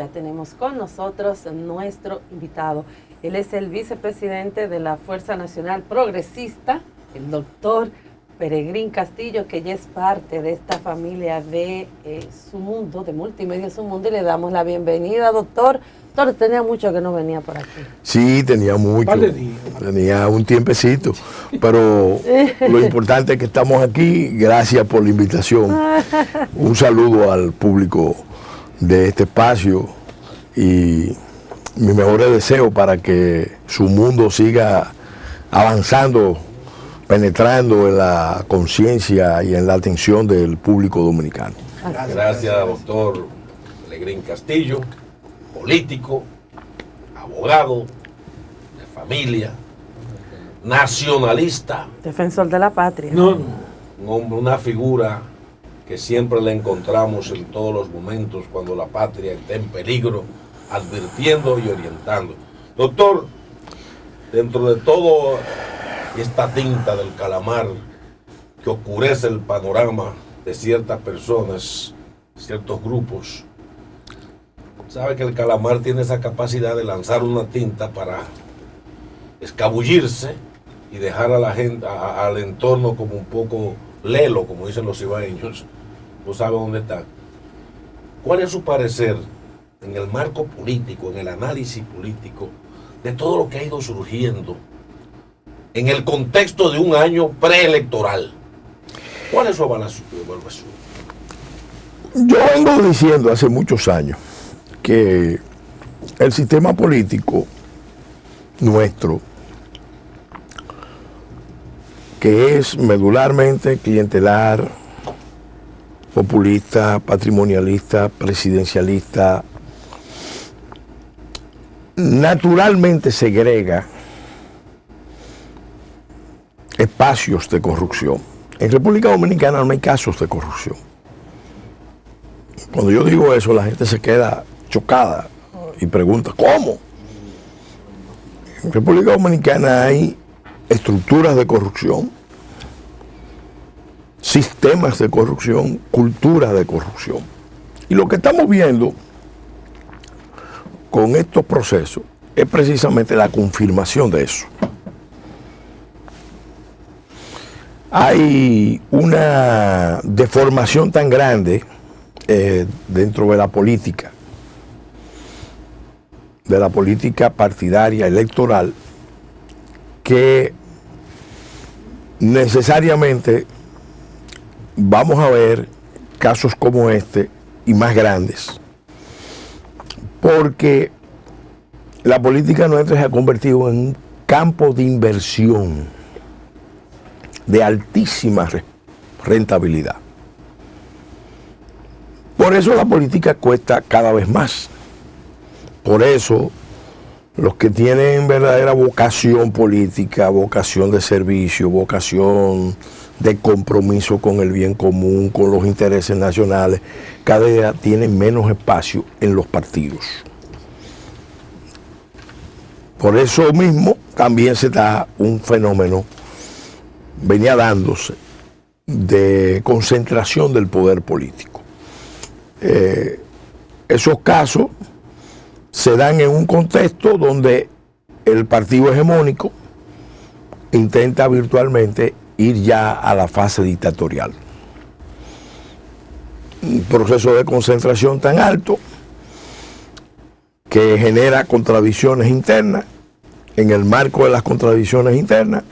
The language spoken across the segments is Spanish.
ya tenemos con nosotros nuestro invitado. Él es el vicepresidente de la Fuerza Nacional Progresista, el doctor Peregrín Castillo, que ya es parte de esta familia de Su Mundo, de Multimedia Su Mundo, y le damos la bienvenida, doctor. Doctor, tenía mucho que no venía por aquí. Sí, tenía mucho, tenía un tiempecito, pero lo importante es que estamos aquí. Gracias por la invitación. Un saludo al público de este espacio y mis mejores deseos para que Su Mundo siga avanzando, penetrando en la conciencia y en la atención del público dominicano. Gracias, doctor Peregrín Castillo, político, abogado, de familia, nacionalista. Defensor de la patria. Un hombre, una figura que siempre le encontramos en todos los momentos cuando la patria está en peligro, advirtiendo y orientando. Doctor, dentro de todo esta tinta del calamar que oscurece el panorama de ciertas personas, ciertos grupos, sabe que el calamar tiene esa capacidad de lanzar una tinta para escabullirse y dejar a la gente, al entorno como un poco lelo, como dicen los ibaeños, no sabe dónde está. ¿Cuál es su parecer en el marco político, en el análisis político, de todo lo que ha ido surgiendo en el contexto de un año preelectoral? ¿Cuál es su evaluación? Yo vengo diciendo hace muchos años que el sistema político nuestro, que es medularmente clientelar, populista, patrimonialista, presidencialista, naturalmente segrega espacios de corrupción. En República Dominicana no hay casos de corrupción. Cuando yo digo eso, la gente se queda chocada y pregunta, ¿cómo? En República Dominicana hay estructuras de corrupción, sistemas de corrupción, cultura de corrupción. Y lo que estamos viendo con estos procesos es precisamente la confirmación de eso. Hay una deformación tan grande dentro de la política partidaria electoral, que necesariamente vamos a ver casos como este y más grandes, porque la política nuestra se ha convertido en un campo de inversión de altísima rentabilidad. Por eso la política cuesta cada vez más. Por eso los que tienen verdadera vocación política, vocación de servicio, vocación de compromiso con el bien común, con los intereses nacionales, cada día tienen menos espacio en los partidos. Por eso mismo también se da un fenómeno, venía dándose, de concentración del poder político. Esos casos se dan en un contexto donde el partido hegemónico intenta virtualmente ir ya a la fase dictatorial. Un proceso de concentración tan alto que genera contradicciones internas. En el marco de las contradicciones internas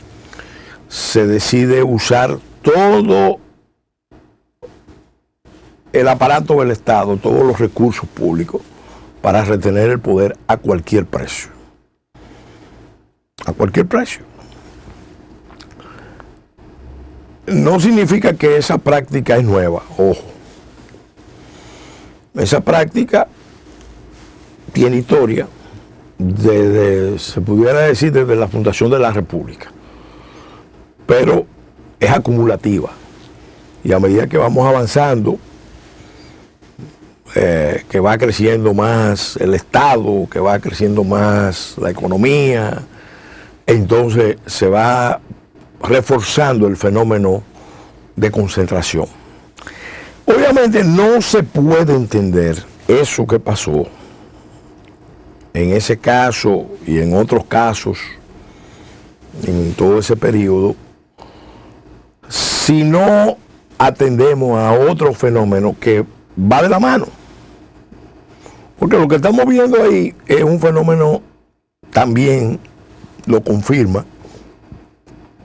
se decide usar todo el aparato del Estado, todos los recursos públicos, para retener el poder a cualquier precio. A cualquier precio. No significa que esa práctica es nueva, ojo. Esa práctica tiene historia desde, se pudiera decir, desde la fundación de la República. Pero es acumulativa. Y a medida que vamos avanzando, que va creciendo más el Estado, que va creciendo más la economía, entonces se va reforzando el fenómeno de concentración. Obviamente no se puede entender eso que pasó en ese caso y en otros casos, en todo ese periodo, si no atendemos a otro fenómeno que va de la mano. Porque lo que estamos viendo ahí es un fenómeno, también lo confirma,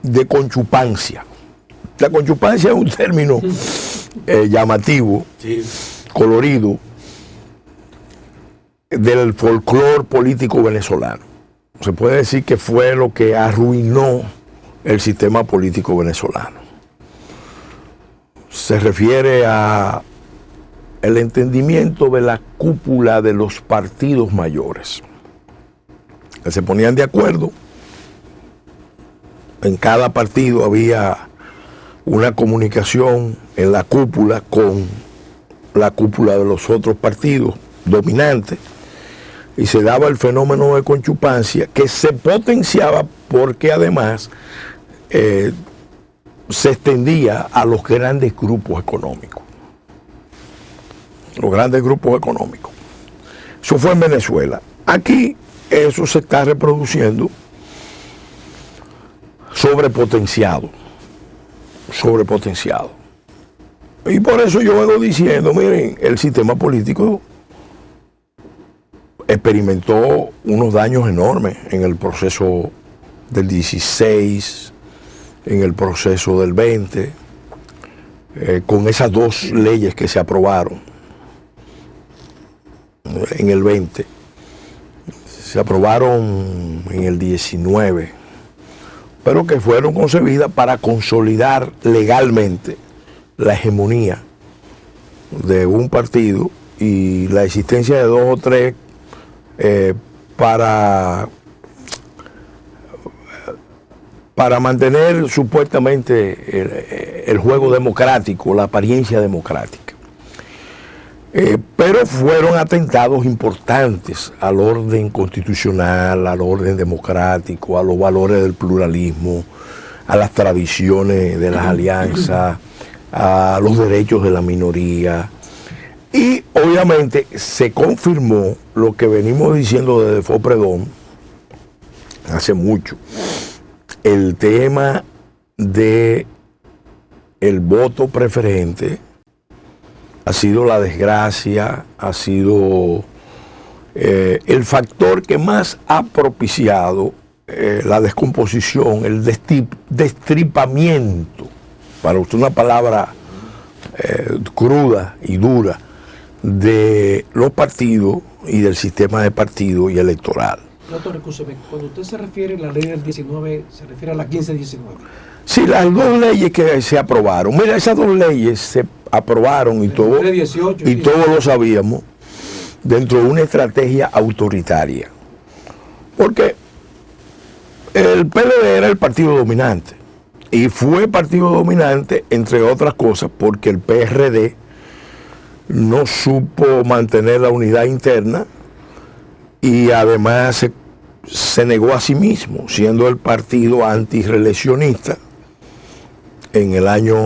de conchupancia. La conchupancia es un término llamativo, sí, colorido, del folclore político venezolano. Se puede decir que fue lo que arruinó el sistema político venezolano. Se refiere a el entendimiento de la cúpula de los partidos mayores, que se ponían de acuerdo. En cada partido había una comunicación en la cúpula con la cúpula de los otros partidos dominantes, y se daba el fenómeno de conchupancia, que se potenciaba porque además se extendía a los grandes grupos económicos. Los grandes grupos económicos. Eso fue en Venezuela. Aquí eso se está reproduciendo sobrepotenciado. Y por eso yo vengo diciendo, miren, el sistema político experimentó unos daños enormes en el proceso del 16, en el proceso del 20, con esas dos leyes que se aprobaron en el 20. Se aprobaron en el 19, pero que fueron concebidas para consolidar legalmente la hegemonía de un partido y la existencia de dos o tres para mantener supuestamente el juego democrático, la apariencia democrática. Pero fueron atentados importantes al orden constitucional, al orden democrático, a los valores del pluralismo, a las tradiciones de las alianzas, a los derechos de la minoría. Y obviamente se confirmó lo que venimos diciendo desde Fopredón hace mucho, el tema de el voto preferente ha sido la desgracia, ha sido el factor que más ha propiciado la descomposición, el destripamiento, para usted una palabra cruda y dura, de los partidos y del sistema de partido y electoral. Doctor, escúcheme, cuando usted se refiere a la ley del 19, se refiere a la 1519. Sí, las dos leyes que se aprobaron. Mira, esas dos leyes se aprobaron y todos lo sabíamos, dentro de una estrategia autoritaria. Porque el PLD era el partido dominante. Y fue partido dominante, entre otras cosas, porque el PRD no supo mantener la unidad interna y además se negó a sí mismo, siendo el partido antirreeleccionista. En el año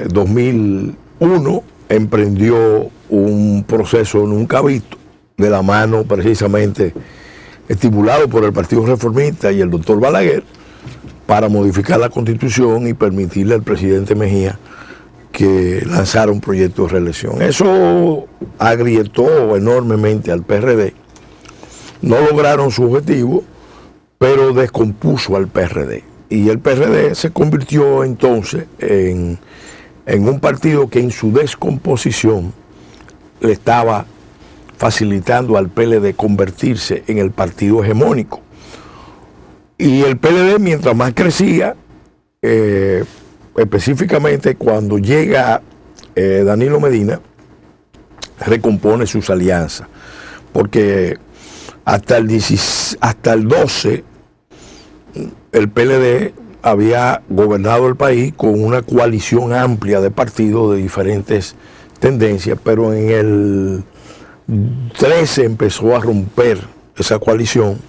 2001 emprendió un proceso nunca visto, de la mano precisamente estimulado por el Partido Reformista y el doctor Balaguer, para modificar la Constitución y permitirle al presidente Mejía que lanzara un proyecto de reelección. Eso agrietó enormemente al PRD. No lograron su objetivo, pero descompuso al PRD. Y el PRD se convirtió entonces en un partido que en su descomposición le estaba facilitando al PLD convertirse en el partido hegemónico. Y el PLD, mientras más crecía, específicamente cuando llega Danilo Medina, recompone sus alianzas, porque hasta el 12 el PLD había gobernado el país con una coalición amplia de partidos de diferentes tendencias, pero en el 13 empezó a romper esa coalición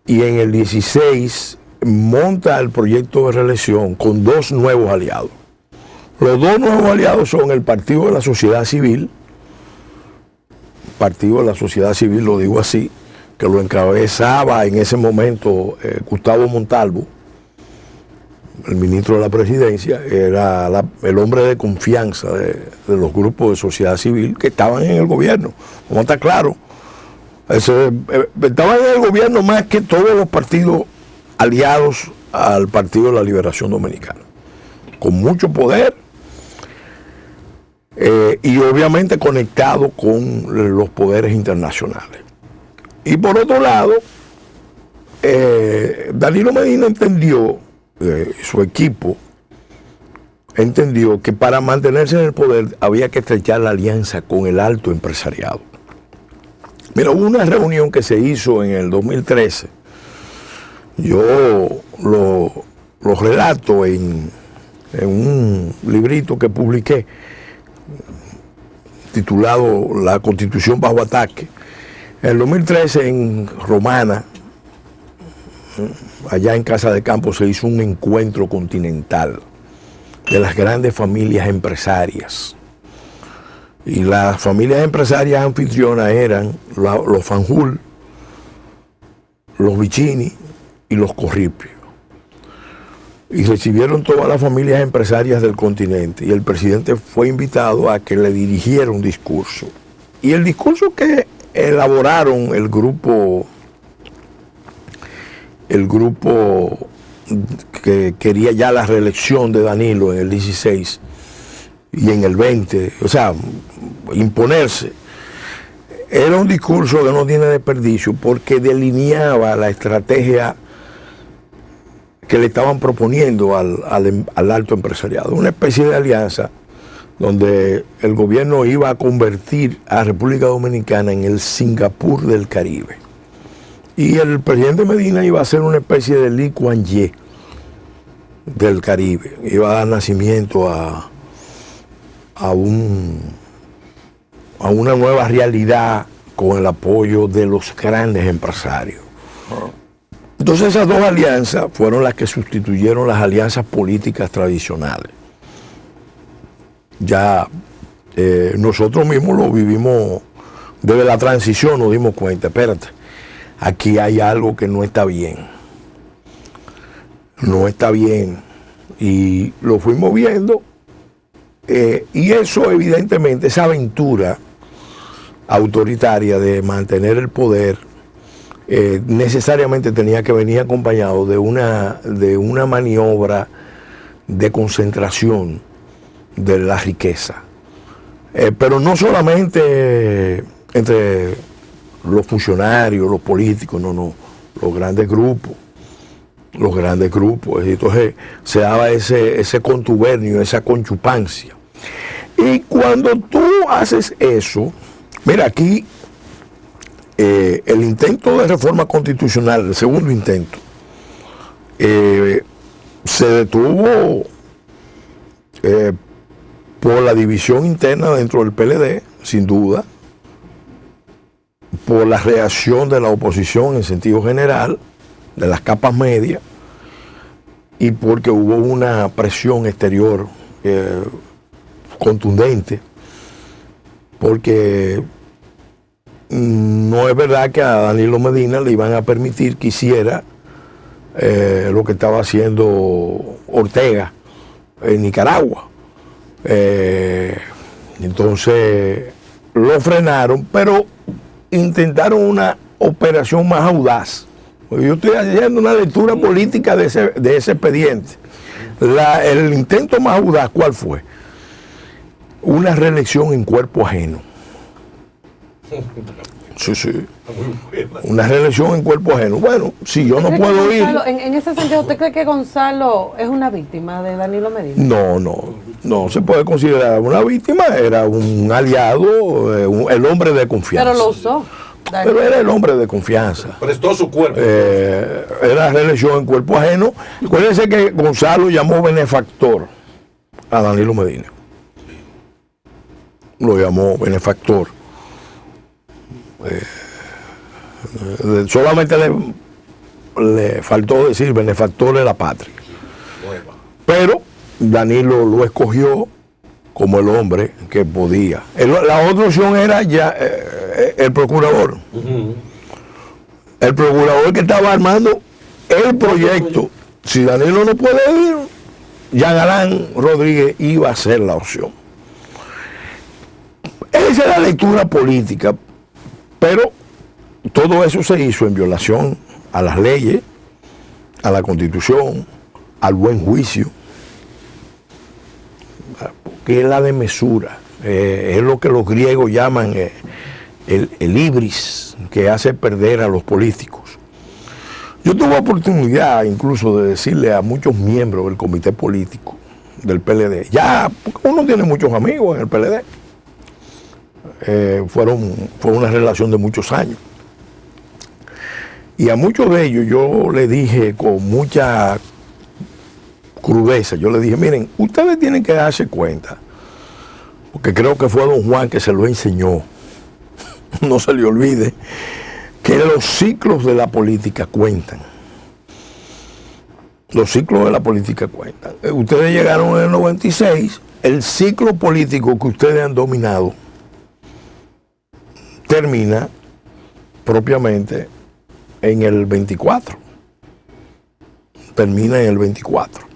y en el 16 monta el proyecto de reelección con dos nuevos aliados. Los dos nuevos aliados son el Partido de la Sociedad Civil, partido de la sociedad civil, lo digo así, que lo encabezaba en ese momento Gustavo Montalvo, el ministro de la presidencia, era el hombre de confianza de los grupos de sociedad civil que estaban en el gobierno. Como está claro, estaban en el gobierno más que todos los partidos aliados al Partido de la Liberación Dominicana, con mucho poder y obviamente conectado con los poderes internacionales. Y por otro lado, Danilo Medina entendió, su equipo entendió que para mantenerse en el poder había que estrechar la alianza con el alto empresariado. Mira, hubo una reunión que se hizo en el 2013, yo lo relato en un librito que publiqué titulado La Constitución bajo ataque. En el 2013 en Romana, allá en Casa de Campo, se hizo un encuentro continental de las grandes familias empresarias. Y las familias empresarias anfitrionas eran los Fanjul, los Vicini y los Corripio. Y recibieron todas las familias empresarias del continente. Y el presidente fue invitado a que le dirigiera un discurso. Y el discurso que elaboraron el grupo que quería ya la reelección de Danilo en el 16 y en el 20, o sea, imponerse, era un discurso que no tiene desperdicio porque delineaba la estrategia que le estaban proponiendo al alto empresariado, una especie de alianza donde el gobierno iba a convertir a República Dominicana en el Singapur del Caribe. Y el presidente Medina iba a ser una especie de Lee Kuan Yew del Caribe. Iba a dar nacimiento a una nueva realidad con el apoyo de los grandes empresarios. Entonces esas dos alianzas fueron las que sustituyeron las alianzas políticas tradicionales. Ya nosotros mismos lo vivimos, desde la transición nos dimos cuenta, espérate, aquí hay algo que no está bien. No está bien. Y lo fuimos viendo. Y eso evidentemente, esa aventura autoritaria de mantener el poder, necesariamente tenía que venir acompañado de una maniobra de concentración de la riqueza. Pero no solamente entre los funcionarios, los políticos, no, los grandes grupos. Entonces se daba ese contubernio, esa conchupancia. Y cuando tú haces eso, mira aquí, el intento de reforma constitucional, el segundo intento, se detuvo por la división interna dentro del PLD, sin duda, por la reacción de la oposición en sentido general, de las capas medias, y porque hubo una presión exterior contundente, porque no es verdad que a Danilo Medina le iban a permitir que hiciera lo que estaba haciendo Ortega en Nicaragua. Entonces lo frenaron, pero intentaron una operación más audaz. Yo estoy haciendo una lectura política de ese expediente. El intento más audaz, ¿cuál fue? Una reelección en cuerpo ajeno. Sí. Una reelección en cuerpo ajeno. Bueno, si yo no puedo ir... En ese sentido, ¿usted cree que Gonzalo es una víctima de Danilo Medina? No se puede considerar una víctima. Era un aliado, el hombre de confianza. Pero lo usó. Pero era el hombre de confianza. Prestó su cuerpo. Era reelección en cuerpo ajeno. Acuérdense que Gonzalo llamó benefactor a Danilo Medina. Lo llamó benefactor. Solamente le faltó decir benefactor de la patria. Pero Danilo lo escogió como el hombre que podía. La otra opción era ya el procurador. El procurador que estaba armando el proyecto. Si Danilo no puede ir, Jean Alain Rodríguez iba a ser la opción. Esa es la lectura política, pero todo eso se hizo en violación a las leyes, a la Constitución, al buen juicio, que es la de mesura, es lo que los griegos llaman el ibris, que hace perder a los políticos. Yo tuve oportunidad incluso de decirle a muchos miembros del comité político del PLD, ya, porque uno tiene muchos amigos en el PLD, fue una relación de muchos años. Y a muchos de ellos yo le dije con mucha crudeza, yo le dije, miren, ustedes tienen que darse cuenta, porque creo que fue don Juan que se lo enseñó, no se le olvide, que los ciclos de la política cuentan. Los ciclos de la política cuentan. Ustedes llegaron en el 96, el ciclo político que ustedes han dominado termina propiamente en el 24. Termina en el 24.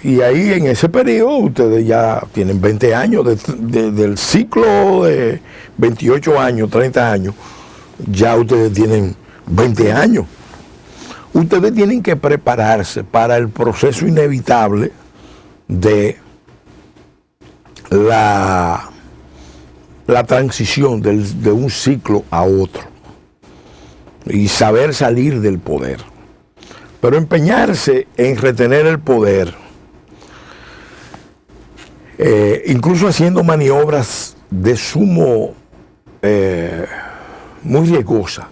Y ahí en ese periodo ustedes ya tienen 20 años del ciclo de 28 años, 30 años, ya ustedes tienen 20 años. Ustedes tienen que prepararse para el proceso inevitable de la transición de un ciclo a otro y saber salir del poder. Pero empeñarse en retener el poder, incluso haciendo maniobras de sumo, muy riesgosas,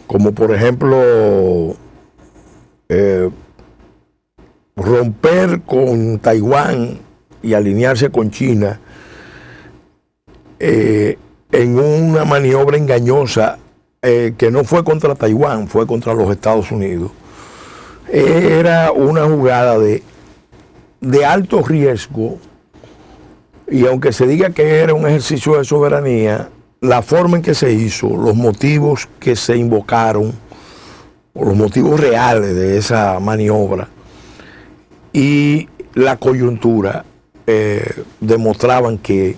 como por ejemplo romper con Taiwán y alinearse con China en una maniobra engañosa que no fue contra Taiwán, fue contra los Estados Unidos. Era una jugada de alto riesgo, y aunque se diga que era un ejercicio de soberanía, la forma en que se hizo, los motivos que se invocaron, o los motivos reales de esa maniobra y la coyuntura demostraban que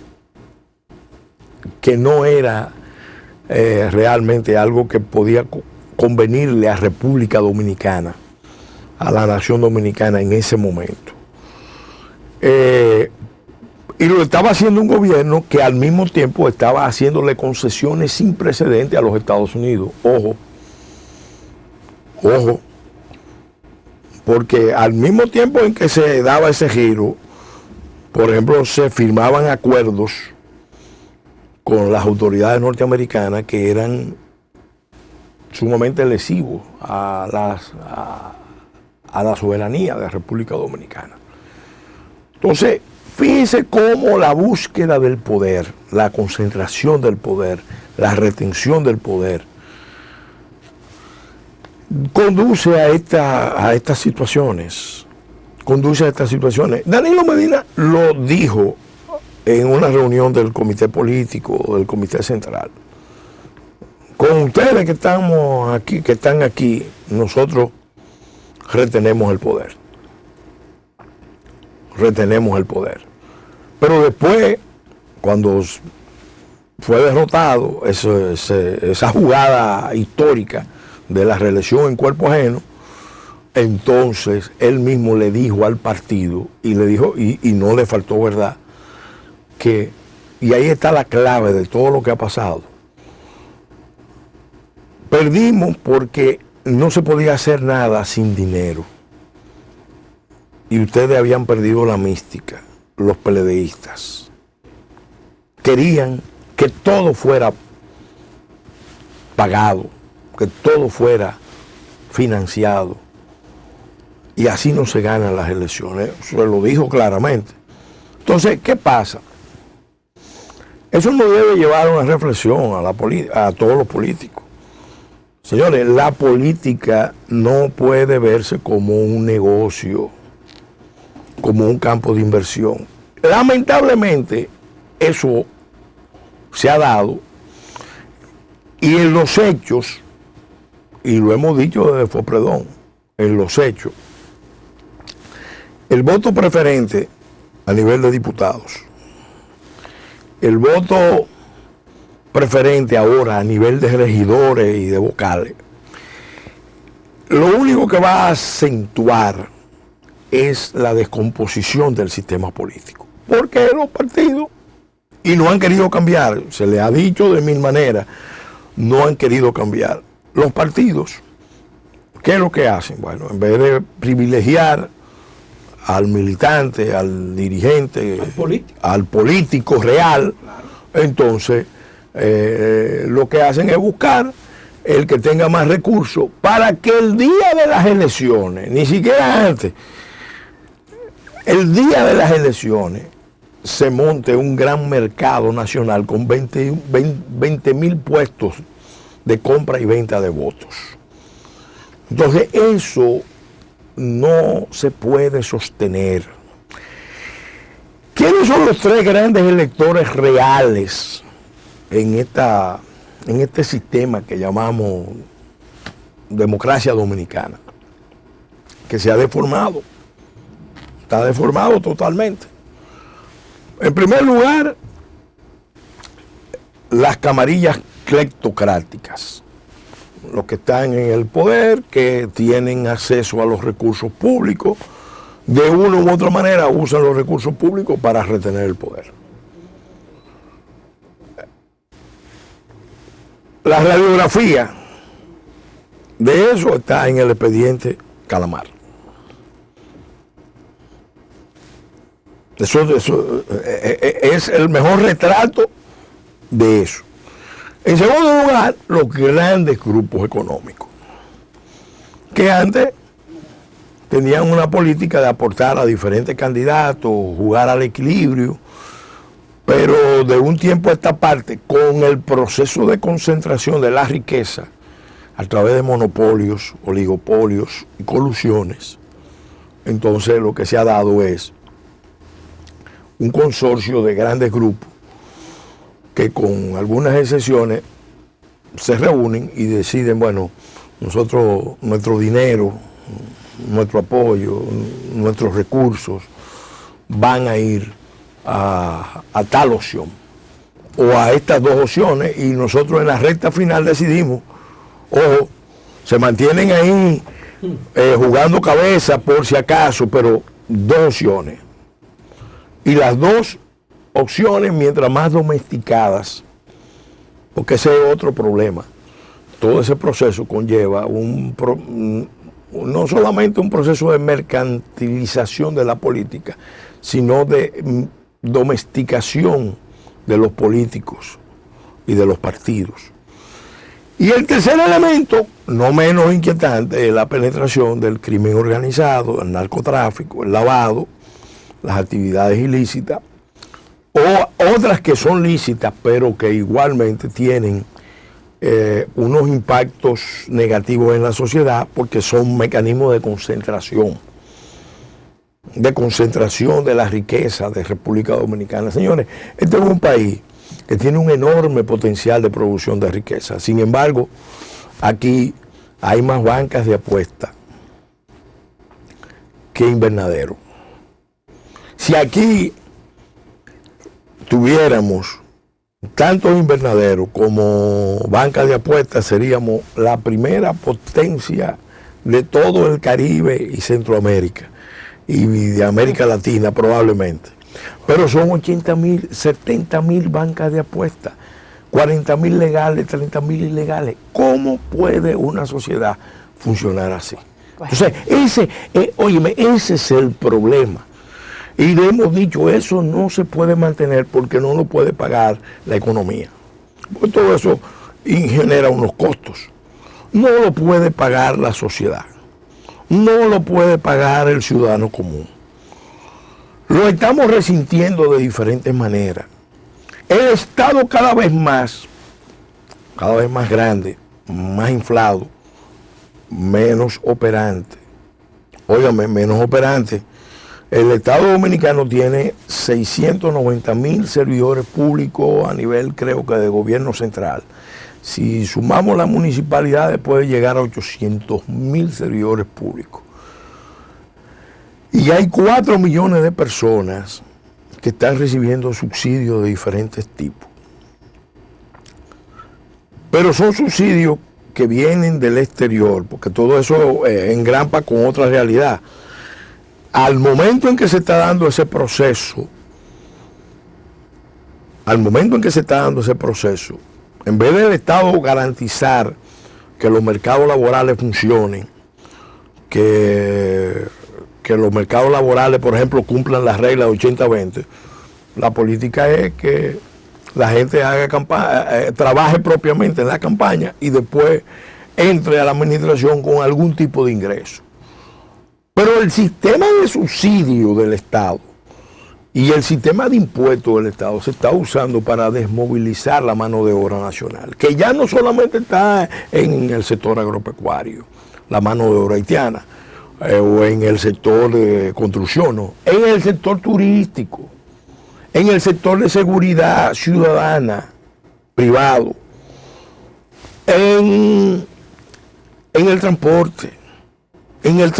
no era realmente algo que podía convenirle a República Dominicana, a la nación dominicana en ese momento. Y lo estaba haciendo un gobierno que al mismo tiempo estaba haciéndole concesiones sin precedentes a los Estados Unidos. Ojo, porque al mismo tiempo en que se daba ese giro, por ejemplo, se firmaban acuerdos con las autoridades norteamericanas que eran sumamente lesivos a la soberanía de la República Dominicana. Entonces, fíjense cómo la búsqueda del poder, la concentración del poder, la retención del poder, conduce a estas situaciones. Danilo Medina lo dijo en una reunión del comité político, del comité central. Con ustedes que estamos aquí, que están aquí, nosotros retenemos el poder. Pero después, cuando fue derrotado esa jugada histórica de la reelección en cuerpo ajeno, entonces él mismo le dijo al partido, y le dijo, y no le faltó verdad, y ahí está la clave de todo lo que ha pasado. Perdimos porque no se podía hacer nada sin dinero. Y ustedes habían perdido la mística, los PLDistas. Querían que todo fuera pagado, que todo fuera financiado. Y así no se ganan las elecciones. Se lo dijo claramente. Entonces, ¿qué pasa? Eso nos debe llevar a una reflexión a todos los políticos. Señores, la política no puede verse como un negocio, como un campo de inversión. Lamentablemente, eso se ha dado, y en los hechos, y lo hemos dicho desde Fopredón, en los hechos, el voto preferente a nivel de diputados, el voto preferente ahora a nivel de regidores y de vocales, lo único que va a acentuar es la descomposición del sistema político. Porque los partidos, y no han querido cambiar, se le ha dicho de mil maneras, no han querido cambiar. Los partidos, ¿qué es lo que hacen? Bueno, en vez de privilegiar al militante, al dirigente, al político real, entonces lo que hacen es buscar el que tenga más recursos para que el día de las elecciones, ni siquiera antes, el día de las elecciones se monte un gran mercado nacional con 20.000 puestos de compra y venta de votos. Entonces eso no se puede sostener. ¿Quiénes son los tres grandes electores reales en este sistema que llamamos democracia dominicana? Que se ha deformado. Está deformado totalmente. En primer lugar, las camarillas cleptocráticas, los que están en el poder, que tienen acceso a los recursos públicos, de una u otra manera usan los recursos públicos para retener el poder. La radiografía de eso está en el expediente Calamar. Eso es el mejor retrato de eso. En segundo lugar, los grandes grupos económicos, que antes tenían una política de aportar a diferentes candidatos, jugar al equilibrio, pero de un tiempo a esta parte, con el proceso de concentración de la riqueza a través de monopolios, oligopolios y colusiones, entonces lo que se ha dado es un consorcio de grandes grupos que con algunas excepciones se reúnen y deciden, bueno, nosotros, nuestro dinero, nuestro apoyo, nuestros recursos van a ir a tal opción o a estas dos opciones, y nosotros en la recta final decidimos, ojo, se mantienen ahí jugando cabeza por si acaso, pero dos opciones. Y las dos opciones, mientras más domesticadas, porque ese es otro problema, todo ese proceso conlleva no solamente un proceso de mercantilización de la política, sino de domesticación de los políticos y de los partidos. Y el tercer elemento, no menos inquietante, es la penetración del crimen organizado, el narcotráfico, el lavado, las actividades ilícitas, o otras que son lícitas, pero que igualmente tienen unos impactos negativos en la sociedad, porque son mecanismos de concentración de la riqueza de República Dominicana. Señores, este es un país que tiene un enorme potencial de producción de riqueza. Sin embargo, aquí hay más bancas de apuesta que invernaderos. Si aquí tuviéramos tantos invernaderos como bancas de apuestas, seríamos la primera potencia de todo el Caribe y Centroamérica y de América Latina probablemente. Pero son 80.000, 70.000 bancas de apuestas, 40.000 legales, 30.000 ilegales. ¿Cómo puede una sociedad funcionar así? Entonces, ese es el problema. Y le hemos dicho, eso no se puede mantener porque no lo puede pagar la economía. Porque todo eso genera unos costos. No lo puede pagar la sociedad. No lo puede pagar el ciudadano común. Lo estamos resintiendo de diferentes maneras. El Estado cada vez más grande, más inflado, menos operante. Óigame, menos operante El Estado Dominicano tiene 690,000 servidores públicos a nivel, creo que, de gobierno central. Si sumamos las municipalidades, puede llegar a 800,000 servidores públicos. Y hay 4 millones de personas que están recibiendo subsidios de diferentes tipos. Pero son subsidios que vienen del exterior, porque todo eso engrampa con otra realidad. Al momento en que se está dando ese proceso, en vez del Estado garantizar que los mercados laborales funcionen, que los mercados laborales, por ejemplo, cumplan las reglas de 80-20, la política es que la gente haga campaña, trabaje propiamente en la campaña y después entre a la administración con algún tipo de ingreso. Pero el sistema de subsidio del Estado y el sistema de impuestos del Estado se está usando para desmovilizar la mano de obra nacional, que ya no solamente está en el sector agropecuario, la mano de obra haitiana, o en el sector de construcción, no, en el sector turístico, en el sector de seguridad ciudadana, privado, en el transporte, en el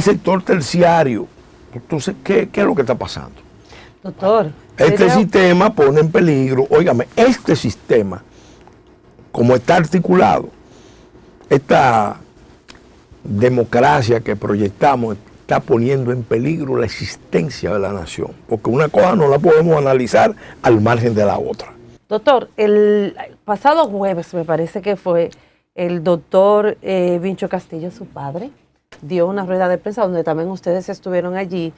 sector terciario. Entonces, ¿qué es lo que está pasando? Doctor. Este sistema pone en peligro, óigame, este sistema, como está articulado, esta democracia que proyectamos está poniendo en peligro la existencia de la nación, porque una cosa no la podemos analizar al margen de la otra. Doctor, el pasado jueves, me parece que fue, el doctor Vincho Castillo, su padre, dio una rueda de prensa donde también ustedes estuvieron allí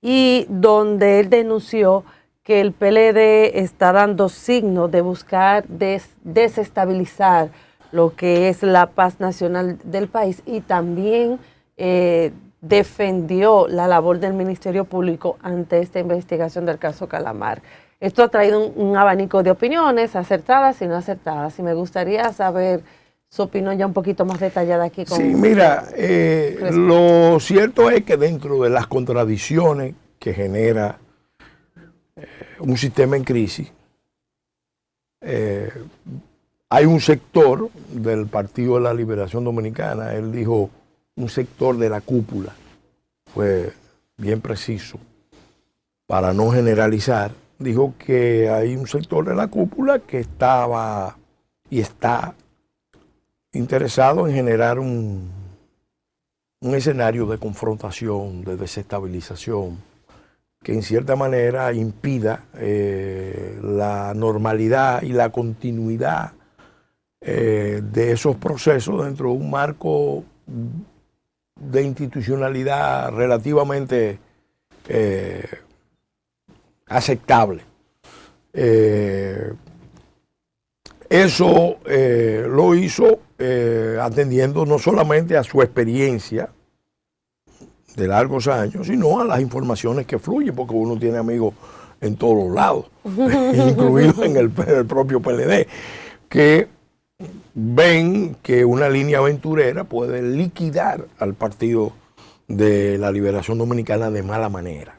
y donde él denunció que el PLD está dando signos de buscar desestabilizar lo que es la paz nacional del país, y también defendió la labor del Ministerio Público ante esta investigación del caso Calamar. Esto ha traído un abanico de opiniones acertadas y no acertadas, y me gustaría saber su opinión ya un poquito más detallada aquí. Sí, mira, lo cierto es que dentro de las contradicciones que genera un sistema en crisis, hay un sector del Partido de la Liberación Dominicana, él dijo un sector de la cúpula, fue bien preciso, para no generalizar, dijo que hay un sector de la cúpula que estaba y está interesado en generar un escenario de confrontación, de desestabilización, que en cierta manera impida la normalidad y la continuidad de esos procesos dentro de un marco de institucionalidad relativamente aceptable. Eso lo hizo atendiendo no solamente a su experiencia de largos años, sino a las informaciones que fluyen, porque uno tiene amigos en todos los lados, incluido en el propio PLD, que ven que una línea aventurera puede liquidar al Partido de la Liberación Dominicana de mala manera.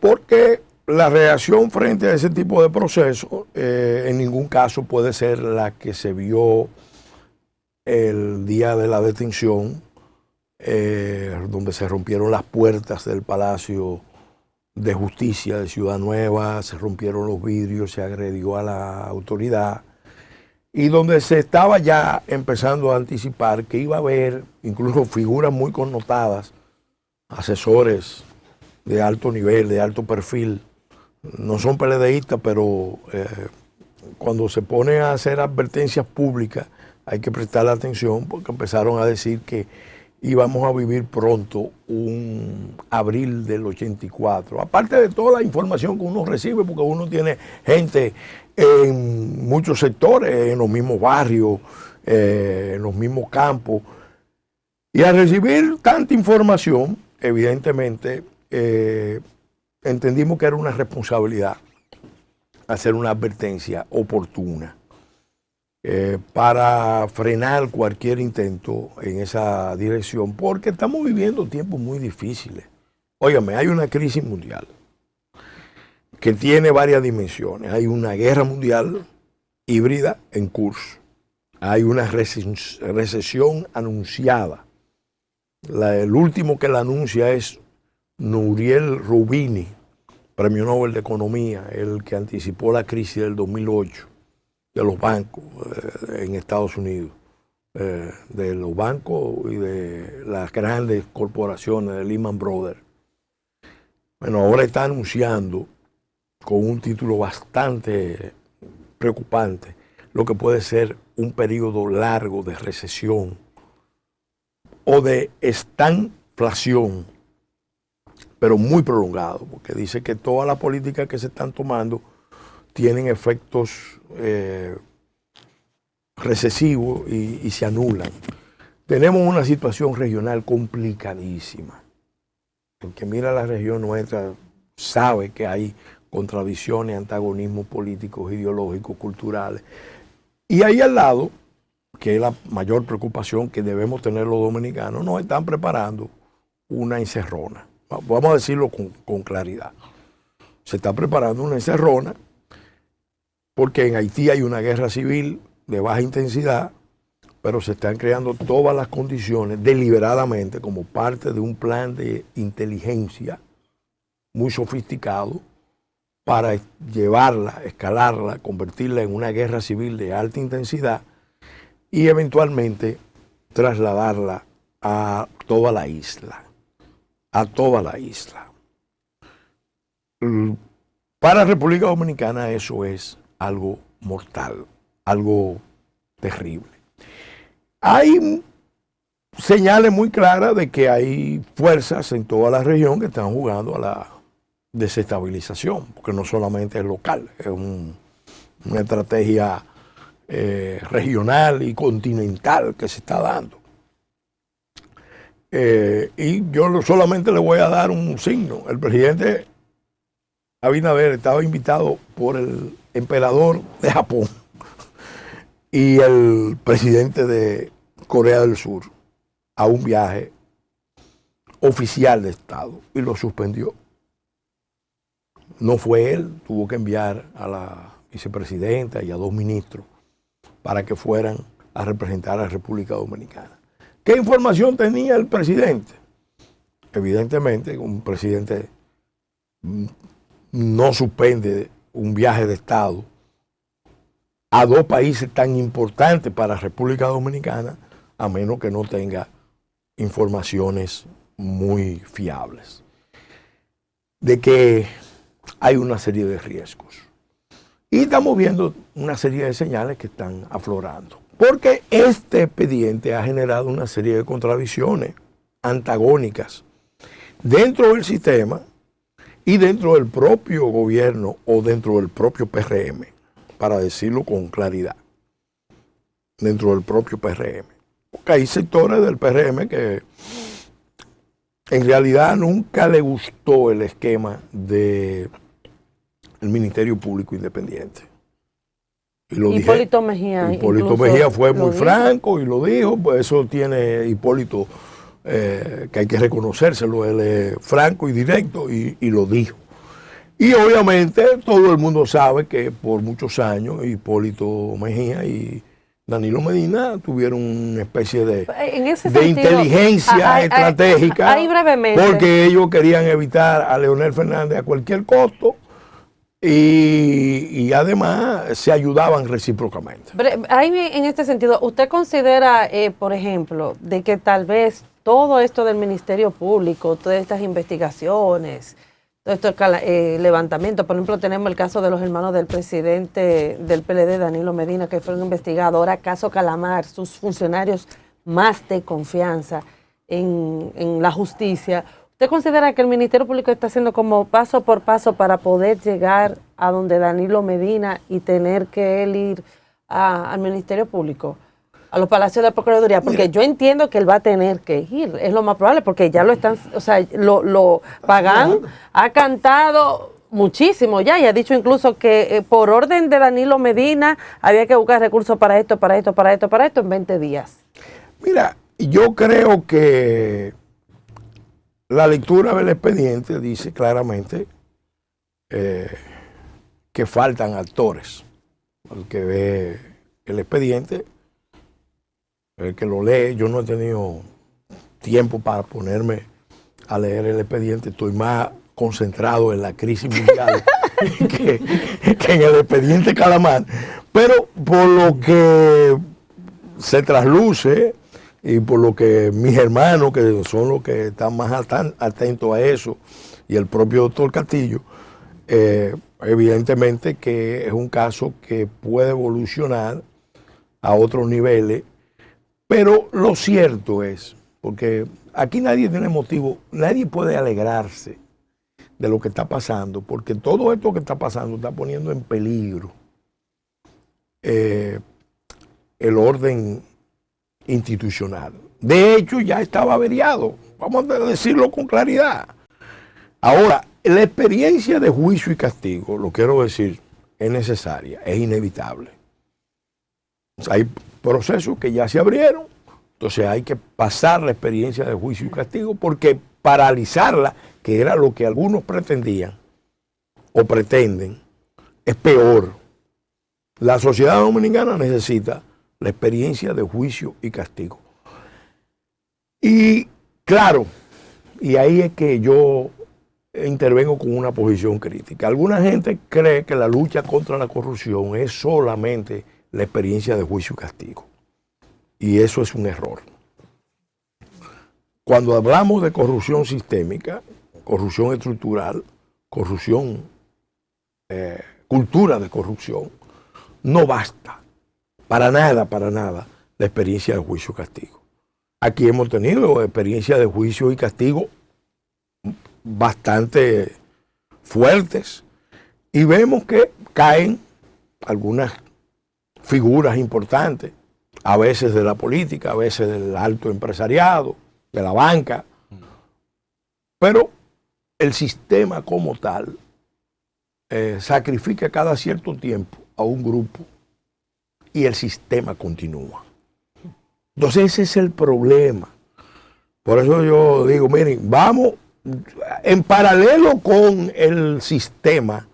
Porque la reacción frente a ese tipo de procesos en ningún caso puede ser la que se vio el día de la detención, donde se rompieron las puertas del Palacio de Justicia de Ciudad Nueva, se rompieron los vidrios, se agredió a la autoridad, y donde se estaba ya empezando a anticipar que iba a haber incluso figuras muy connotadas, asesores de alto nivel, de alto perfil, no son PLDistas, pero cuando se pone a hacer advertencias públicas hay que prestarle atención, porque empezaron a decir que íbamos a vivir pronto un abril del 84. Aparte de toda la información que uno recibe, porque uno tiene gente en muchos sectores, en los mismos barrios, en los mismos campos, y al recibir tanta información, evidentemente, entendimos que era una responsabilidad hacer una advertencia oportuna. para frenar cualquier intento en esa dirección, porque estamos viviendo tiempos muy difíciles. Óigame, hay una crisis mundial que tiene varias dimensiones. Hay una guerra mundial híbrida en curso. Hay una recesión anunciada. El último que la anuncia es Nouriel Roubini, Premio Nobel de Economía, el que anticipó la crisis del 2008 de los bancos en Estados Unidos, de los bancos y de las grandes corporaciones de Lehman Brothers. Bueno, ahora está anunciando con un título bastante preocupante lo que puede ser un periodo largo de recesión o de estanflación, pero muy prolongado, porque dice que todas las políticas que se están tomando tienen efectos recesivos y se anulan. Tenemos una situación regional complicadísima. El que mira la región nuestra sabe que hay contradicciones, antagonismos políticos, ideológicos, culturales. Y ahí al lado, que es la mayor preocupación que debemos tener los dominicanos, nos están preparando una encerrona. Vamos a decirlo con claridad. Se está preparando una encerrona porque en Haití hay una guerra civil de baja intensidad, pero se están creando todas las condiciones deliberadamente como parte de un plan de inteligencia muy sofisticado para llevarla, escalarla, convertirla en una guerra civil de alta intensidad y eventualmente trasladarla a toda la isla. A toda la isla. Para República Dominicana eso es algo mortal, algo terrible. Hay señales muy claras de que hay fuerzas en toda la región que están jugando a la desestabilización, porque no solamente es local, es una estrategia regional y continental que se está dando. Y yo solamente le voy a dar un signo. El presidente Abinader estaba invitado por el emperador de Japón y el presidente de Corea del Sur a un viaje oficial de Estado y lo suspendió. No fue él, tuvo que enviar a la vicepresidenta y a 2 ministros para que fueran a representar a la República Dominicana. ¿Qué información tenía el presidente? Evidentemente, un presidente no suspende un viaje de Estado a 2 países tan importantes para la República Dominicana, a menos que no tenga informaciones muy fiables de que hay una serie de riesgos. Y estamos viendo una serie de señales que están aflorando. Porque este expediente ha generado una serie de contradicciones antagónicas dentro del sistema y dentro del propio gobierno o dentro del propio PRM, para decirlo con claridad, dentro del propio PRM. Porque hay sectores del PRM que en realidad nunca le gustó el esquema del Ministerio Público Independiente. Y lo Hipólito Mejía. Hipólito Mejía fue muy franco y lo dijo, pues eso tiene Hipólito que hay que reconocérselo, él es franco y directo y lo dijo. Y obviamente todo el mundo sabe que por muchos años Hipólito Mejía y Danilo Medina tuvieron una especie de inteligencia estratégica, ahí brevemente, porque ellos querían evitar a Leonel Fernández a cualquier costo. Y además se ayudaban recíprocamente. Ahí en este sentido, ¿usted considera, por ejemplo, de que tal vez todo esto del Ministerio Público, todas estas investigaciones, todo estos levantamientos, por ejemplo, tenemos el caso de los hermanos del presidente del PLD, Danilo Medina, que fueron investigados, ahora caso Calamar, sus funcionarios más de confianza en la justicia? ¿Usted considera que el Ministerio Público está haciendo como paso por paso para poder llegar a donde Danilo Medina y tener que él ir al Ministerio Público, a los palacios de la Procuraduría? Porque mira, yo entiendo que él va a tener que ir, es lo más probable, porque ya lo están, o sea, lo Pagán ha cantado muchísimo ya, y ha dicho incluso que por orden de Danilo Medina había que buscar recursos para esto en 20 días. Mira, yo creo que la lectura del expediente dice claramente que faltan actores. El que ve el expediente, el que lo lee, yo no he tenido tiempo para ponerme a leer el expediente, estoy más concentrado en la crisis mundial que en el expediente Calamar, pero por lo que se trasluce y por lo que mis hermanos, que son los que están más atentos a eso, y el propio doctor Castillo, evidentemente que es un caso que puede evolucionar a otros niveles, pero lo cierto es, porque aquí nadie tiene motivo, nadie puede alegrarse de lo que está pasando, porque todo esto que está pasando está poniendo en peligro el orden institucional. De hecho, ya estaba averiado, vamos a decirlo con claridad. Ahora, la experiencia de juicio y castigo, lo quiero decir, es necesaria, es inevitable. Hay procesos que ya se abrieron, entonces hay que pasar la experiencia de juicio y castigo, porque paralizarla, que era lo que algunos pretendían o pretenden, es peor. La sociedad dominicana necesita la experiencia de juicio y castigo. Y claro, y ahí es que yo intervengo con una posición crítica. Alguna gente cree que la lucha contra la corrupción es solamente la experiencia de juicio y castigo. Y eso es un error. Cuando hablamos de corrupción sistémica, corrupción estructural, corrupción, cultura de corrupción, no basta para nada la experiencia de juicio y castigo. Aquí hemos tenido experiencia de juicio y castigo bastante fuertes y vemos que caen algunas figuras importantes, a veces de la política, a veces del alto empresariado, de la banca, pero el sistema como tal sacrifica cada cierto tiempo a un grupo y el sistema continúa. Entonces ese es el problema. Por eso yo digo, miren, vamos en paralelo con el sistema,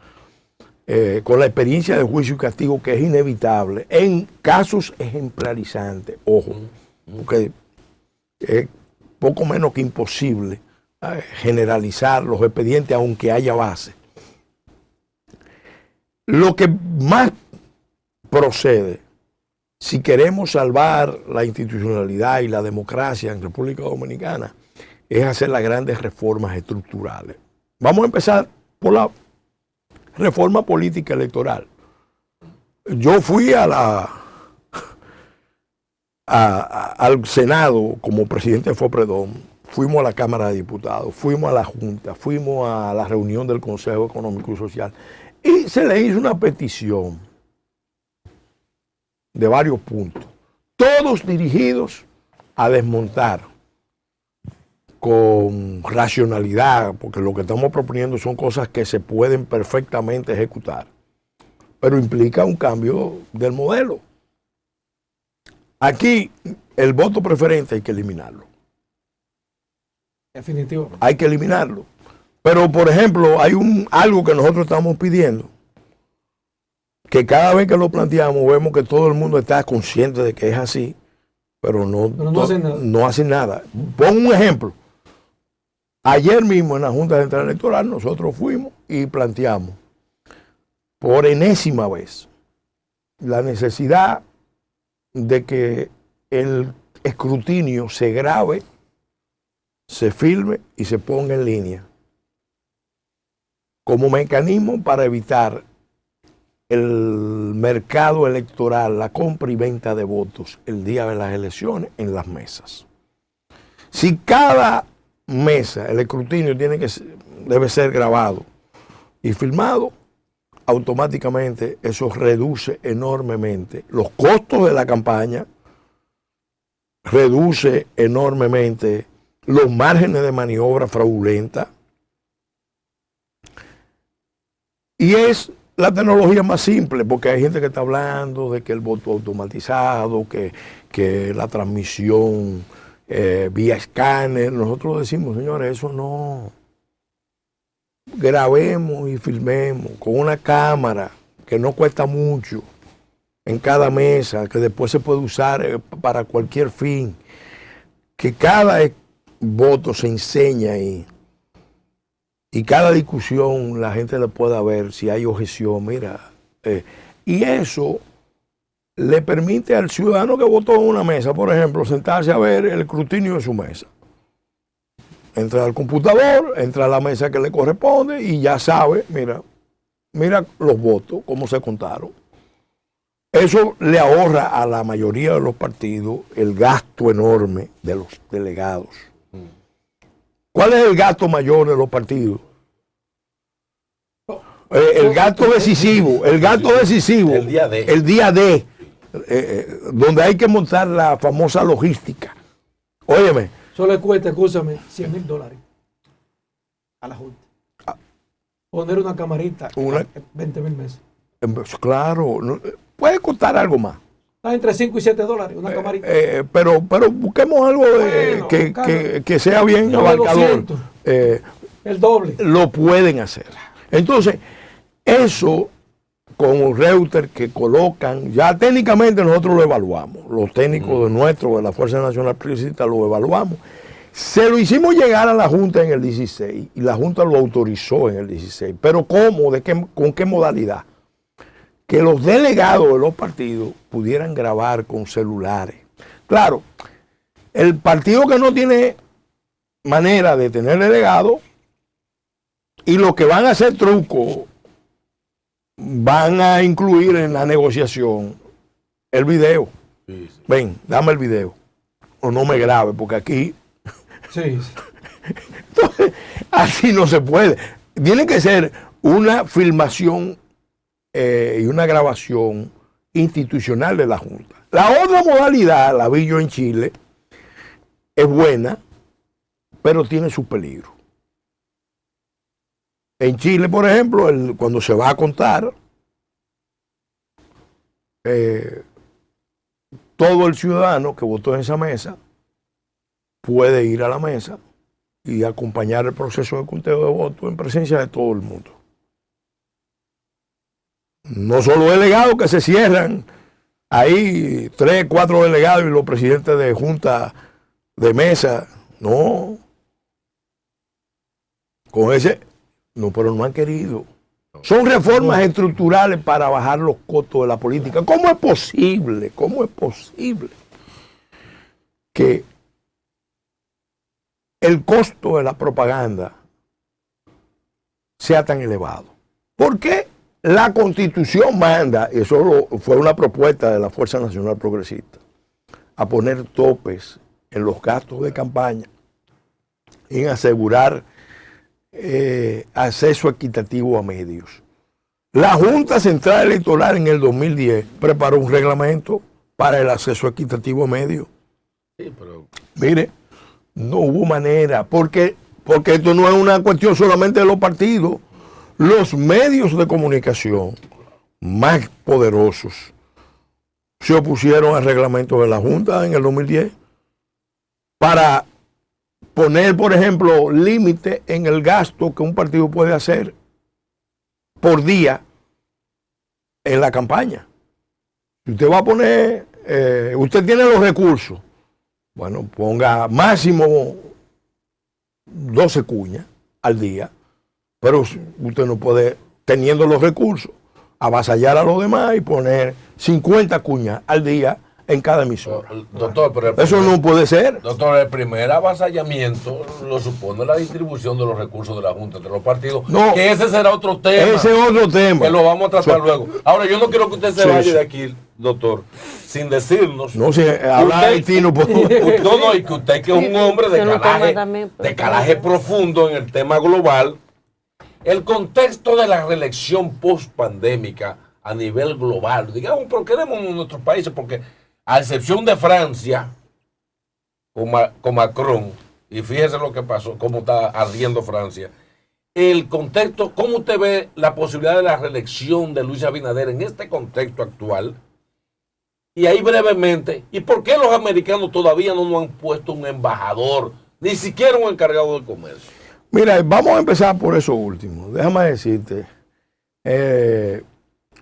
con la experiencia de juicio y castigo que es inevitable, en casos ejemplarizantes, ojo, porque es poco menos que imposible generalizar los expedientes aunque haya base. Lo que más procede, si queremos salvar la institucionalidad y la democracia en República Dominicana, es hacer las grandes reformas estructurales. Vamos a empezar por la reforma política electoral. Yo fui al Senado como presidente de FOPREDOM, fuimos a la Cámara de Diputados, fuimos a la Junta, fuimos a la reunión del Consejo Económico y Social y se le hizo una petición de varios puntos, todos dirigidos a desmontar con racionalidad, porque lo que estamos proponiendo son cosas que se pueden perfectamente ejecutar, pero implica un cambio del modelo. Aquí el voto preferente hay que eliminarlo. Definitivo. Hay que eliminarlo. Pero, por ejemplo, hay algo que nosotros estamos pidiendo, que cada vez que lo planteamos vemos que todo el mundo está consciente de que es así, pero no hacen nada. Pongo un ejemplo. Ayer mismo en la Junta Central Electoral nosotros fuimos y planteamos por enésima vez la necesidad de que el escrutinio se grabe, se filme y se ponga en línea como mecanismo para evitar el mercado electoral, la compra y venta de votos el día de las elecciones en las mesas. Si cada mesa, el escrutinio debe ser grabado y filmado, automáticamente eso reduce enormemente los costos de la campaña, reduce enormemente los márgenes de maniobra fraudulenta Y es la tecnología más simple, porque hay gente que está hablando de que el voto automatizado, que la transmisión vía escáner. Nosotros decimos, señores, eso no. Grabemos y filmemos con una cámara que no cuesta mucho en cada mesa, que después se puede usar para cualquier fin. Que cada voto se enseña ahí. Y cada discusión la gente le pueda ver si hay objeción, mira. Y eso le permite al ciudadano que votó en una mesa, por ejemplo, sentarse a ver el escrutinio de su mesa. Entra al computador, entra a la mesa que le corresponde y ya sabe, mira los votos, cómo se contaron. Eso le ahorra a la mayoría de los partidos el gasto enorme de los delegados. ¿Cuál es el gasto mayor de los partidos? El gasto decisivo, el día D, donde hay que montar la famosa logística. Óyeme. Eso le cuesta, escúchame, $100,000 a la Junta. Poner una camarita, 20,000 meses. Claro, puede costar algo más. Está entre $5 y $7 una camarita. Pero busquemos algo que sea bien abarcador. El doble. Lo pueden hacer. Entonces, eso con Reuters que colocan, ya técnicamente nosotros lo evaluamos. Los técnicos de la Fuerza Nacional Progresista lo evaluamos. Se lo hicimos llegar a la Junta en el 16 y la Junta lo autorizó en el 16. Pero ¿cómo? ¿Con qué modalidad? Que los delegados de los partidos pudieran grabar con celulares. Claro, el partido que no tiene manera de tener delegado y los que van a hacer truco van a incluir en la negociación el video. Sí. Ven, dame el video. O no me grabe, porque aquí... Sí. Entonces, así no se puede. Tiene que ser una filmación y una grabación institucional de la Junta. La otra modalidad, la vi yo en Chile, es buena, pero tiene su peligro. En Chile, por ejemplo, cuando se va a contar, todo el ciudadano que votó en esa mesa puede ir a la mesa y acompañar el proceso de conteo de votos en presencia de todo el mundo. No solo delegados que se cierran, hay 3, 4 delegados y los presidentes de junta de mesa, no. Con ese, no, pero no han querido. Son reformas estructurales para bajar los costos de la política. ¿Cómo es posible? ¿Cómo es posible que el costo de la propaganda sea tan elevado? ¿Por qué? La Constitución manda, y eso fue una propuesta de la Fuerza Nacional Progresista, a poner topes en los gastos de campaña y en asegurar acceso equitativo a medios. La Junta Central Electoral en el 2010 preparó un reglamento para el acceso equitativo a medios. Sí, pero... Mire, no hubo manera, porque esto no es una cuestión solamente de los partidos. Los medios de comunicación más poderosos se opusieron al reglamento de la Junta en el 2010 para poner, por ejemplo, límite en el gasto que un partido puede hacer por día en la campaña. Si usted va a poner, usted tiene los recursos, bueno, ponga máximo 12 cuñas al día. Pero usted no puede, teniendo los recursos, avasallar a los demás y poner 50 cuñas al día en cada emisora. Doctor, pero eso no puede ser. Doctor, el primer avasallamiento lo supone la distribución de los recursos de la Junta entre los partidos. No, que ese será otro tema. Ese es otro tema. Que lo vamos a tratar luego. Ahora, yo no quiero que usted se vaya de aquí, doctor, sin decirnos. No, si habla haitino. No, y que usted que es un hombre de calaje profundo en el tema global. El contexto de la reelección post-pandémica a nivel global, digamos, pero queremos en nuestros países, porque a excepción de Francia, con Macron, y fíjese lo que pasó, cómo está ardiendo Francia, el contexto, ¿cómo usted ve la posibilidad de la reelección de Luis Abinader en este contexto actual? Y ahí brevemente, ¿y por qué los americanos todavía no nos han puesto un embajador, ni siquiera un encargado de comercio? Mira, vamos a empezar por eso último. Déjame decirte,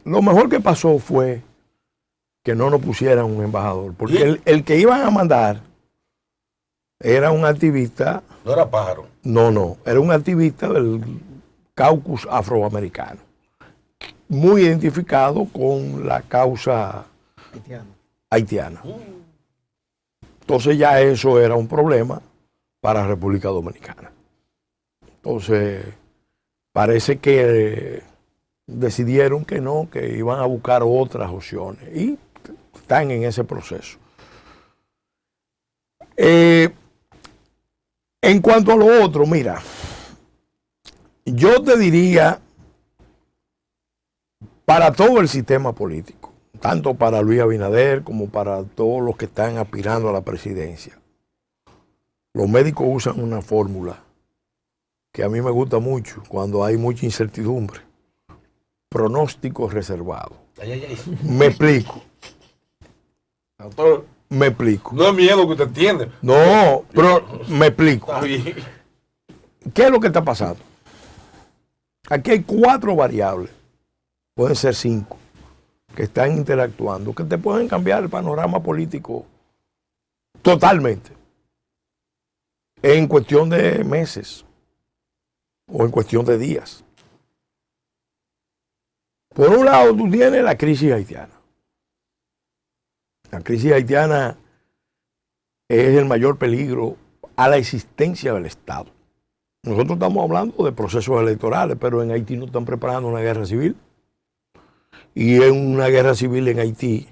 lo mejor que pasó fue que no nos pusieran un embajador, porque el que iban a mandar era un activista. No era pájaro. No, era un activista del caucus afroamericano, muy identificado con la causa haitiana. Entonces ya eso era un problema para República Dominicana. Entonces parece que decidieron que no, que iban a buscar otras opciones y están en ese proceso. En cuanto a lo otro, mira, yo te diría, para todo el sistema político, tanto para Luis Abinader como para todos los que están aspirando a la presidencia, los médicos usan una fórmula que a mí me gusta mucho cuando hay mucha incertidumbre: pronóstico reservado. Me explico. Doctor, me explico. No es miedo que usted tiene. No, pero me explico. Está bien. ¿Qué es lo que está pasando? Aquí hay 4 variables, pueden ser 5, que están interactuando, que te pueden cambiar el panorama político totalmente, en cuestión de meses o en cuestión de días. Por un lado, tú tienes la crisis haitiana. La crisis haitiana es el mayor peligro a la existencia del Estado. Nosotros estamos hablando de procesos electorales, pero en Haití no están preparando una guerra civil. Y es una guerra civil en Haití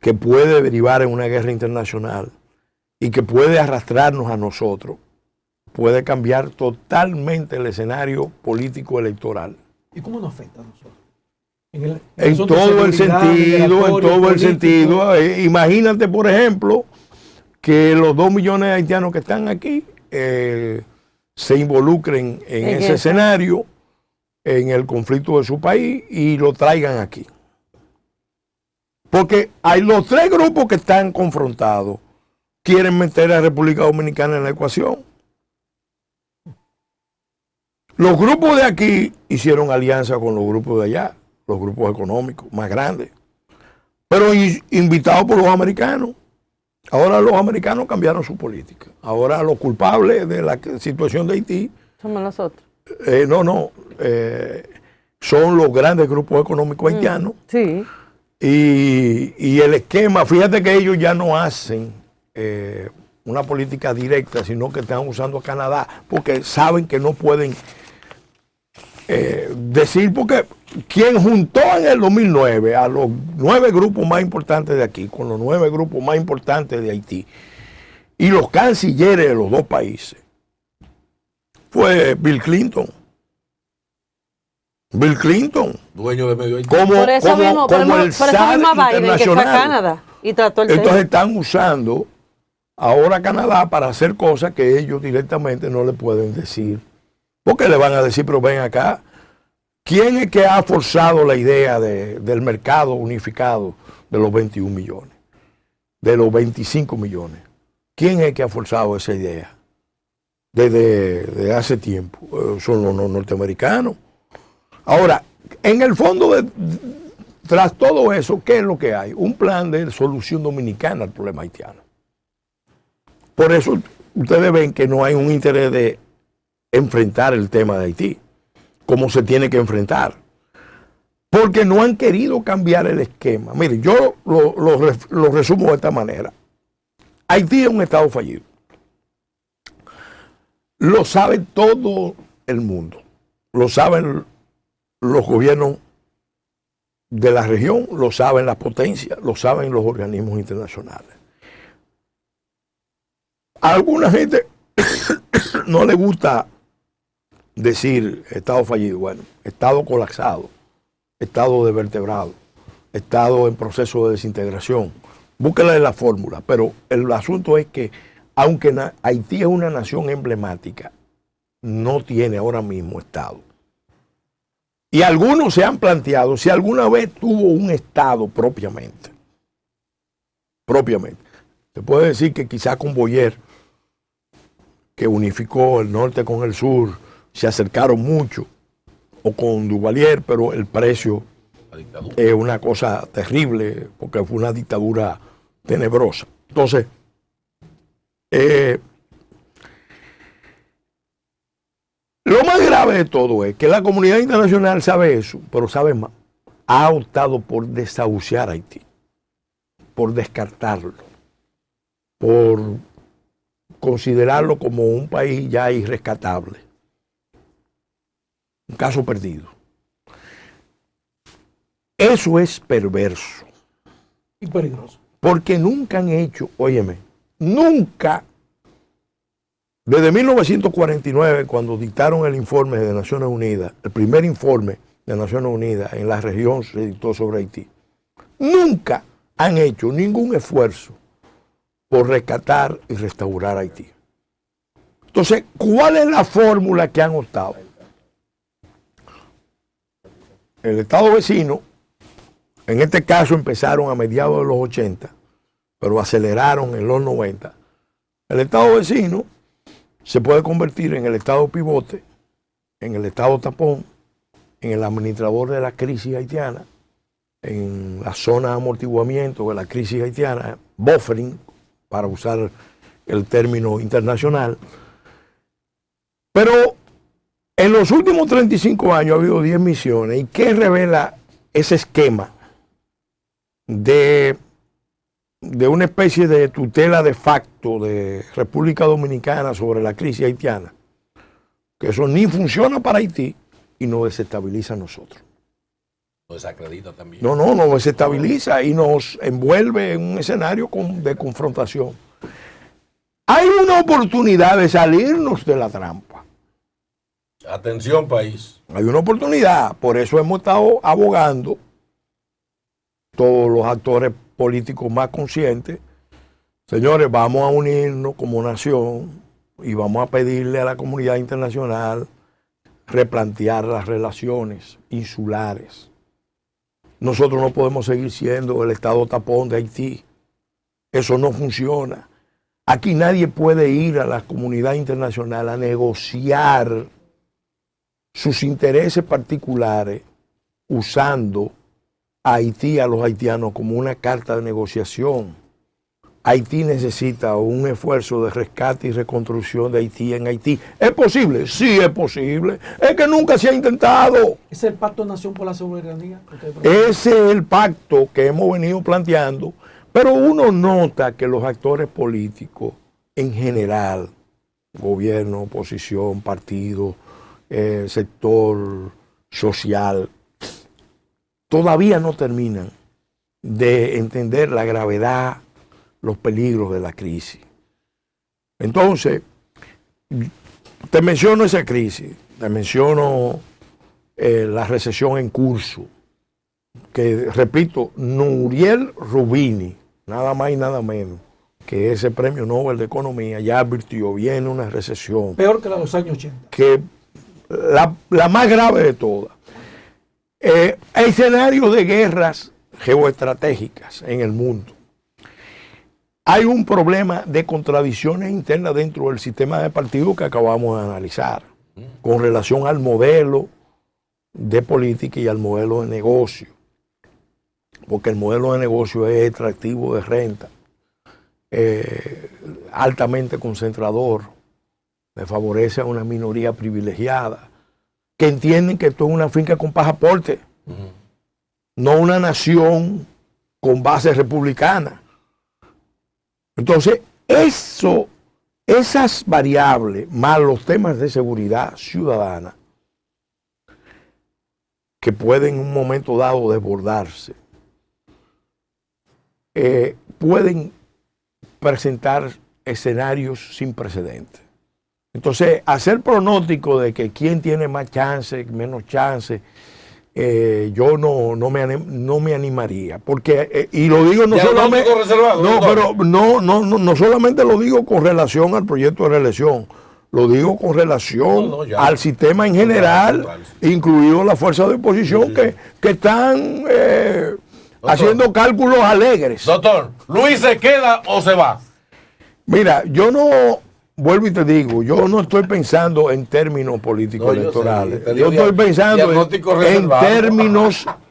que puede derivar en una guerra internacional y que puede arrastrarnos a nosotros, puede cambiar totalmente el escenario político electoral. ¿Y cómo nos afecta a nosotros? En todo el sentido. Imagínate, por ejemplo, que los 2 millones de haitianos que están aquí se involucren en ese escenario, en el conflicto de su país, y lo traigan aquí. Porque hay los 3 grupos que están confrontados, quieren meter a República Dominicana en la ecuación. Los grupos de aquí hicieron alianza con los grupos de allá, los grupos económicos más grandes, pero invitados por los americanos. Ahora los americanos cambiaron su política. Ahora los culpables de la situación de Haití somos nosotros. Son los grandes grupos económicos haitianos. Sí. Y el esquema, fíjate que ellos ya no hacen una política directa, sino que están usando a Canadá, porque saben que no pueden decir, porque quien juntó en el 2009 a los 9 grupos más importantes de aquí, con los 9 grupos más importantes de Haití, y los cancilleres de los 2 países, fue Bill Clinton. Dueño de medio Haití. Por eso mismo el SAD Biden, que fue a Canadá y trató el Entonces tema. están usando ahora a Canadá para hacer cosas que ellos directamente no le pueden decir. Porque le van a decir, pero ven acá, ¿quién es que ha forzado la idea del mercado unificado de los 21 millones? De los 25 millones. ¿Quién es que ha forzado esa idea? Desde hace tiempo. Son los norteamericanos. Ahora, en el fondo, tras todo eso, ¿qué es lo que hay? Un plan de solución dominicana al problema haitiano. Por eso ustedes ven que no hay un interés de enfrentar el tema de Haití como se tiene que enfrentar, porque no han querido cambiar el esquema. Mire, yo lo resumo de esta manera: Haití es un estado fallido, lo sabe todo el mundo, lo saben los gobiernos de la región, lo saben las potencias, lo saben los organismos internacionales. A alguna gente no le gusta decir estado fallido. Bueno, estado colapsado, estado desvertebrado, estado en proceso de desintegración. Búsquela la fórmula, pero el asunto es que, aunque Haití es una nación emblemática, no tiene ahora mismo Estado. Y algunos se han planteado si alguna vez tuvo un Estado propiamente. Se puede decir que quizá con Boyer, que unificó el norte con el sur, se acercaron mucho, o con Duvalier, pero el precio es una cosa terrible, porque fue una dictadura tenebrosa. Entonces, lo más grave de todo es que la comunidad internacional sabe eso, pero sabe más. Ha optado por desahuciar a Haití, por descartarlo, por considerarlo como un país ya irrescatable. Un caso perdido. Eso es perverso. Y peligroso. Porque nunca han hecho, óyeme, nunca, desde 1949, cuando dictaron el informe de Naciones Unidas, el primer informe de Naciones Unidas en la región se dictó sobre Haití, nunca han hecho ningún esfuerzo por rescatar y restaurar Haití. Entonces, ¿cuál es la fórmula que han optado? El Estado vecino, en este caso empezaron a mediados de los 80, pero aceleraron en los 90. El Estado vecino se puede convertir en el Estado pivote, en el Estado tapón, en el administrador de la crisis haitiana, en la zona de amortiguamiento de la crisis haitiana, buffering, para usar el término internacional. Pero en los últimos 35 años ha habido 10 misiones. ¿Y qué revela ese esquema de una especie de tutela de facto de República Dominicana sobre la crisis haitiana? Que eso ni funciona para Haití y nos desestabiliza a nosotros. Nos desacredita también. No, nos desestabiliza y nos envuelve en un escenario de confrontación. Hay una oportunidad de salirnos de la trampa. Atención, país. Hay una oportunidad. Por eso hemos estado abogando, todos los actores políticos más conscientes. Señores, vamos a unirnos como nación y vamos a pedirle a la comunidad internacional replantear las relaciones insulares. Nosotros no podemos seguir siendo el Estado tapón de Haití. Eso no funciona. Aquí nadie puede ir a la comunidad internacional a negociar sus intereses particulares usando a Haití, a los haitianos, como una carta de negociación. Haití necesita un esfuerzo de rescate y reconstrucción de Haití en Haití. ¿Es posible? Sí, es posible. Es que nunca se ha intentado. ¿Es el Pacto Nación por la Soberanía? Ese es el pacto que hemos venido planteando, pero uno nota que los actores políticos en general, gobierno, oposición, partido, sector social, todavía no terminan de entender la gravedad, los peligros de la crisis. Entonces, te menciono esa crisis, te menciono la recesión en curso, que, repito, Nouriel Roubini, nada más y nada menos, que ese premio Nobel de Economía ya advirtió, viene una recesión. Peor que la de los años 80. Que la más grave de todas. Escenarios de guerras geoestratégicas en el mundo. Hay un problema de contradicciones internas dentro del sistema de partidos que acabamos de analizar, con relación al modelo de política y al modelo de negocio. Porque el modelo de negocio es extractivo de renta, altamente concentrador, le favorece a una minoría privilegiada, que entienden que esto es una finca con pasaporte, no una nación con base republicana. Entonces, esas variables, más los temas de seguridad ciudadana, que pueden en un momento dado desbordarse, pueden presentar escenarios sin precedentes. Entonces, hacer pronóstico de que quién tiene más chance, menos chance, yo no me animaría, porque y lo digo no solamente no solamente lo digo con relación al proyecto de reelección, Lo digo con relación ya. al sistema en general, incluido las fuerzas de oposición que están haciendo cálculos alegres. Doctor, ¿Luis se queda o se va? Mira, yo no, vuelvo y te digo, yo no estoy pensando en términos políticos electorales. Yo estoy pensando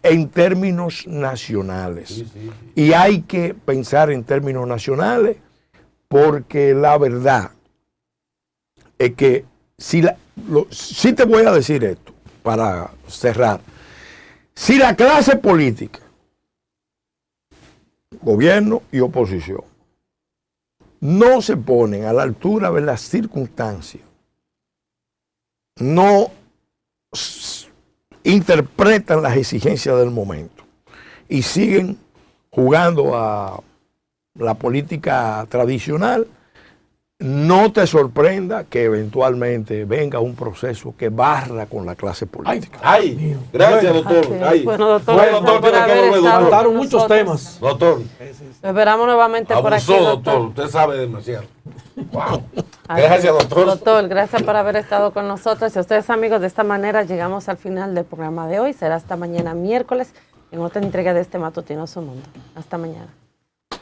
en términos nacionales. Y hay que pensar en términos nacionales porque la verdad es que sí te voy a decir esto para cerrar. Si la clase política, gobierno y oposición, no se ponen a la altura de las circunstancias, no interpretan las exigencias del momento y siguen jugando a la política tradicional, no te sorprenda que eventualmente venga un proceso que barra con la clase política. Gracias, doctor. Bueno, doctor, faltaron muchos temas. Doctor. Lo esperamos nuevamente por aquí, doctor. Usted sabe demasiado. Wow. Gracias, doctor. Doctor, gracias por haber estado con nosotros. Y a ustedes, amigos, de esta manera llegamos al final del programa de hoy. Será hasta mañana miércoles en otra entrega de este Matutino Su Mundo. Hasta mañana.